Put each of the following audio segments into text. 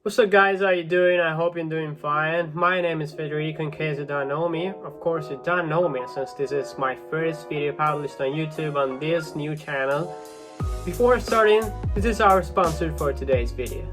What's up guys, how you doing? I hope you're doing fine. My name is Federico in case you don't know me. Of course you don't know me since this is my first video published on YouTube on this new channel. Before starting, this is our sponsor for today's video.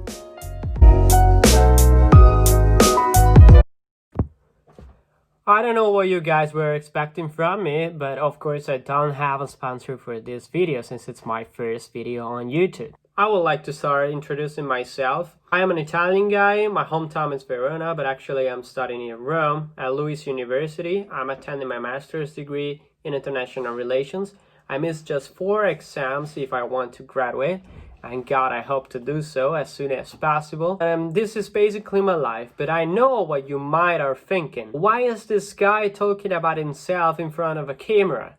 I don't know what you guys were expecting from me, but of course I don't have a sponsor for this video since it's my first video on YouTube. I would like to start introducing myself. I am an Italian guy, my hometown is Verona, but actually I'm studying in Rome at Luis University. I'm attending my master's degree in international relations. I missed just 4 exams if I want to graduate. And God, I hope to do so as soon as possible. This is basically my life, but I know what you might are thinking. Why is this guy talking about himself in front of a camera?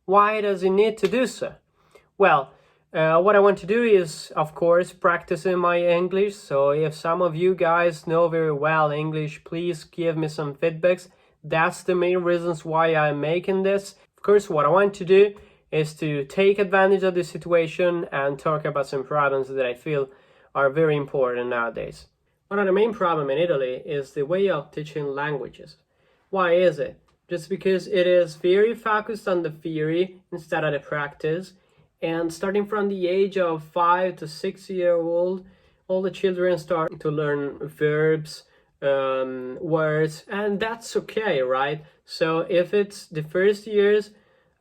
Why does he need to do so? Well, what I want to do is, of course, practicing my English. So if some of you guys know very well English, please give me some feedbacks. That's the main reasons why I'm making this. Of course, what I want to do is to take advantage of the situation and talk about some problems that I feel are very important nowadays. One of the main problems in Italy is the way of teaching languages. Why is it? Just because it is very focused on the theory instead of the practice. And starting from the age of 5 to 6 year old, all the children start to learn verbs, words, and that's okay, right? So if it's the first years,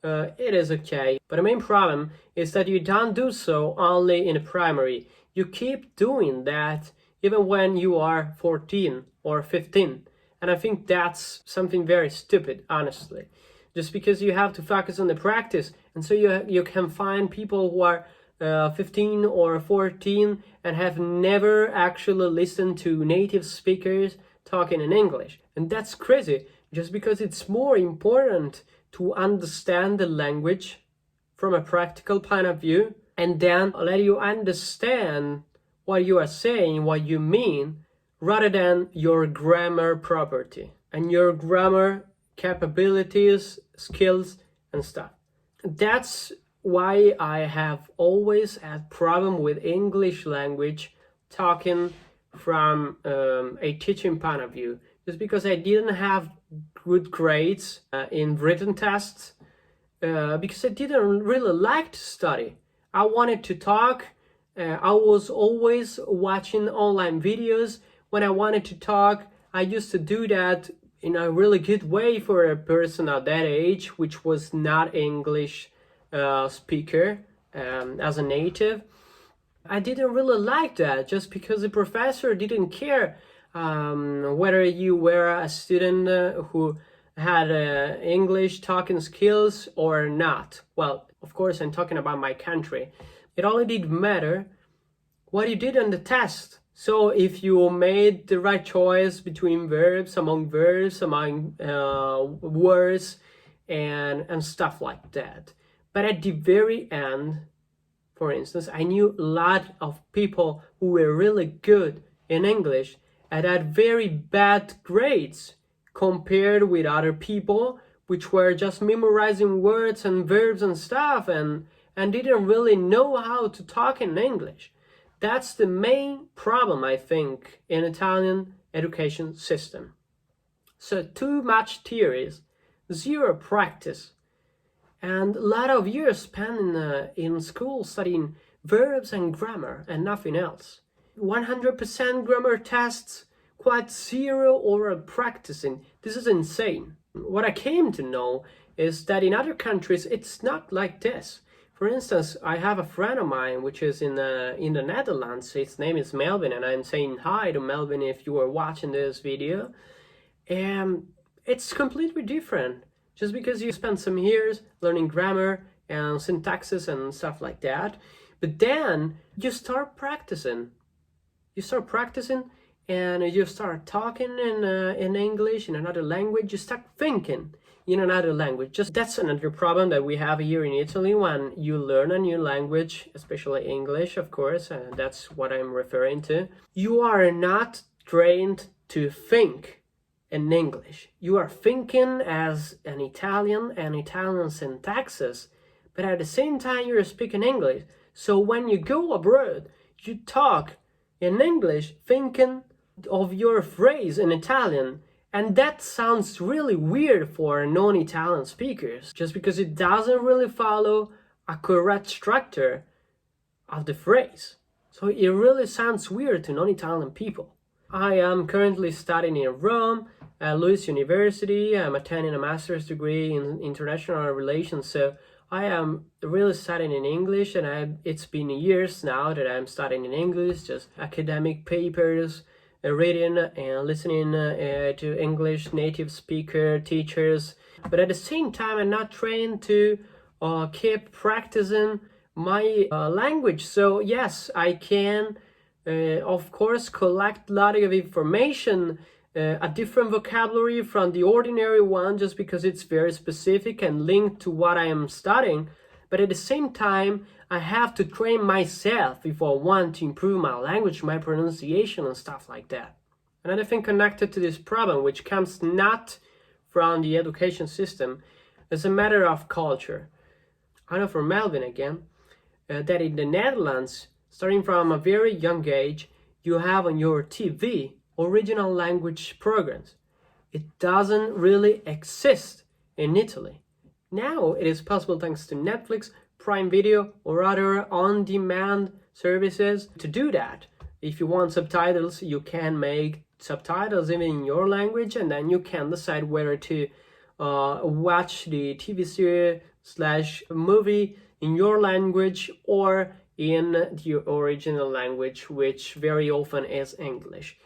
it is okay. But the main problem is that you don't do so only in the primary. You keep doing that even when you are 14 or 15. And I think that's something very stupid, honestly. Just because you have to focus on the practice. And so you can find people who are 15 or 14 and have never actually listened to native speakers talking in English. And that's crazy, just because it's more important to understand the language from a practical point of view and then let you understand what you are saying, what you mean, rather than your grammar property and your grammar capabilities, skills, and stuff. That's why I have always had problem with English language talking from a teaching point of view. Just because I didn't have good grades in written tests, because I didn't really like to study. I wanted to talk. I was always watching online videos. When I wanted to talk, I used to do that in a really good way for a person at that age, which was not English speaker as a native. I didn't really like that just because the professor didn't care whether you were a student who had English talking skills or not. Well, of course, I'm talking about my country. It only did matter what you did on the test. So if you made the right choice between verbs, among words, and stuff like that. But at the very end, for instance, I knew a lot of people who were really good in English and had very bad grades compared with other people which were just memorizing words and verbs and stuff and didn't really know how to talk in English. That's the main problem, I think, in Italian education system. So too much theories, zero practice, and a lot of years spent in school studying verbs and grammar and nothing else. 100% grammar tests, quite zero oral practicing. This is insane. What I came to know is that in other countries it's not like this. For instance, I have a friend of mine which is in the Netherlands. His name is Melvin, and I'm saying hi to Melvin if you are watching this video. And it's completely different. Just because you spend some years learning grammar and syntaxes and stuff like that, but then you start practicing. And you start talking in English, in another language. You start thinking in another language. Just that's another problem that we have here in Italy when you learn a new language, especially English, of course, and that's what I'm referring to. You are not trained to think in English. You are thinking as an Italian and Italian syntaxes, but at the same time you're speaking English. So when you go abroad, you talk in English thinking of your phrase in Italian, and that sounds really weird for non-Italian speakers, just because it doesn't really follow a correct structure of the phrase. So it really sounds weird to non-Italian people. I am currently studying in Rome at Louis University. I'm attending a master's degree in international relations, so I am really studying in English, and it's been years now that I'm studying in English, just academic papers, reading and listening to English native speaker teachers. But at the same time, I'm not trained to keep practicing my language. So yes, I can of course collect a lot of information, a different vocabulary from the ordinary one, just because it's very specific and linked to what I am studying. But at the same time, I have to train myself if I want to improve my language, my pronunciation and stuff like that. Another thing connected to this problem, which comes not from the education system, is a matter of culture. I know from Melvin again, that in the Netherlands, starting from a very young age, you have on your TV original language programs. It doesn't really exist in Italy. Now it is possible thanks to Netflix, Prime Video, or other on-demand services to do that. If you want subtitles, you can make subtitles even in your language, and then you can decide whether to watch the TV series / movie in your language or in the original language, which very often is English.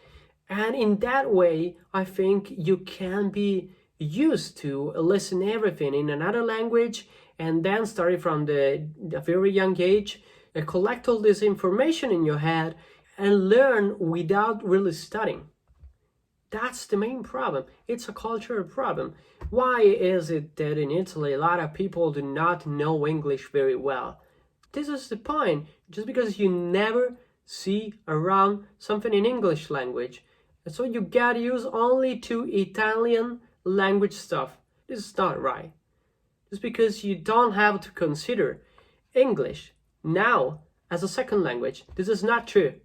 And in that way, I think you can be used to listen everything in another language, and then starting from the very young age, collect all this information in your head and learn without really studying. That's the main problem. It's a cultural problem. Why is it that in Italy a lot of people do not know English very well? This is the point. Just because you never see around something in English language, and so you get used only to Italian language stuff. This is not right. Just because you don't have to consider English now as a second language. This is not true.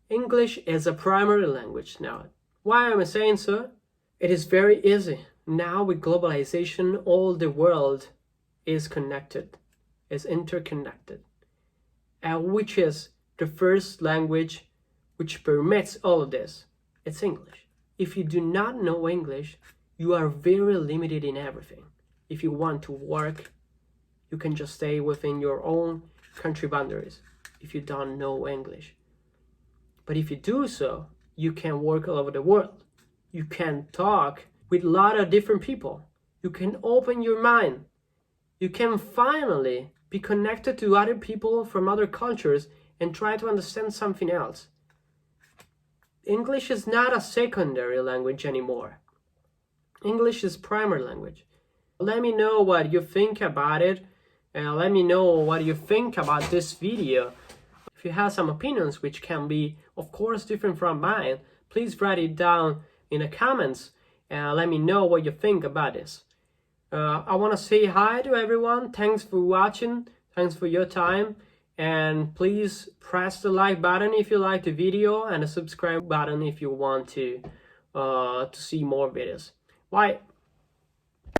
English is a primary language now. Why am I saying so? It is very easy. Now with globalization, all the world is connected, is interconnected. And which is the first language which permits all of this? It's English. If you do not know English, you are very limited in everything. If you want to work, you can just stay within your own country boundaries if you don't know English. But if you do so, you can work all over the world. You can talk with a lot of different people. You can open your mind. You can finally be connected to other people from other cultures and try to understand something else. English is not a secondary language anymore. English is primary language. Let me know what you think about it, and let me know what you think about this video. If you have some opinions which can be, of course, different from mine, please write it down in the comments and let me know what you think about this. I want to say hi to everyone. Thanks for watching. Thanks for your time. And please press the like button if you like the video and the subscribe button if you want to see more videos. Bye.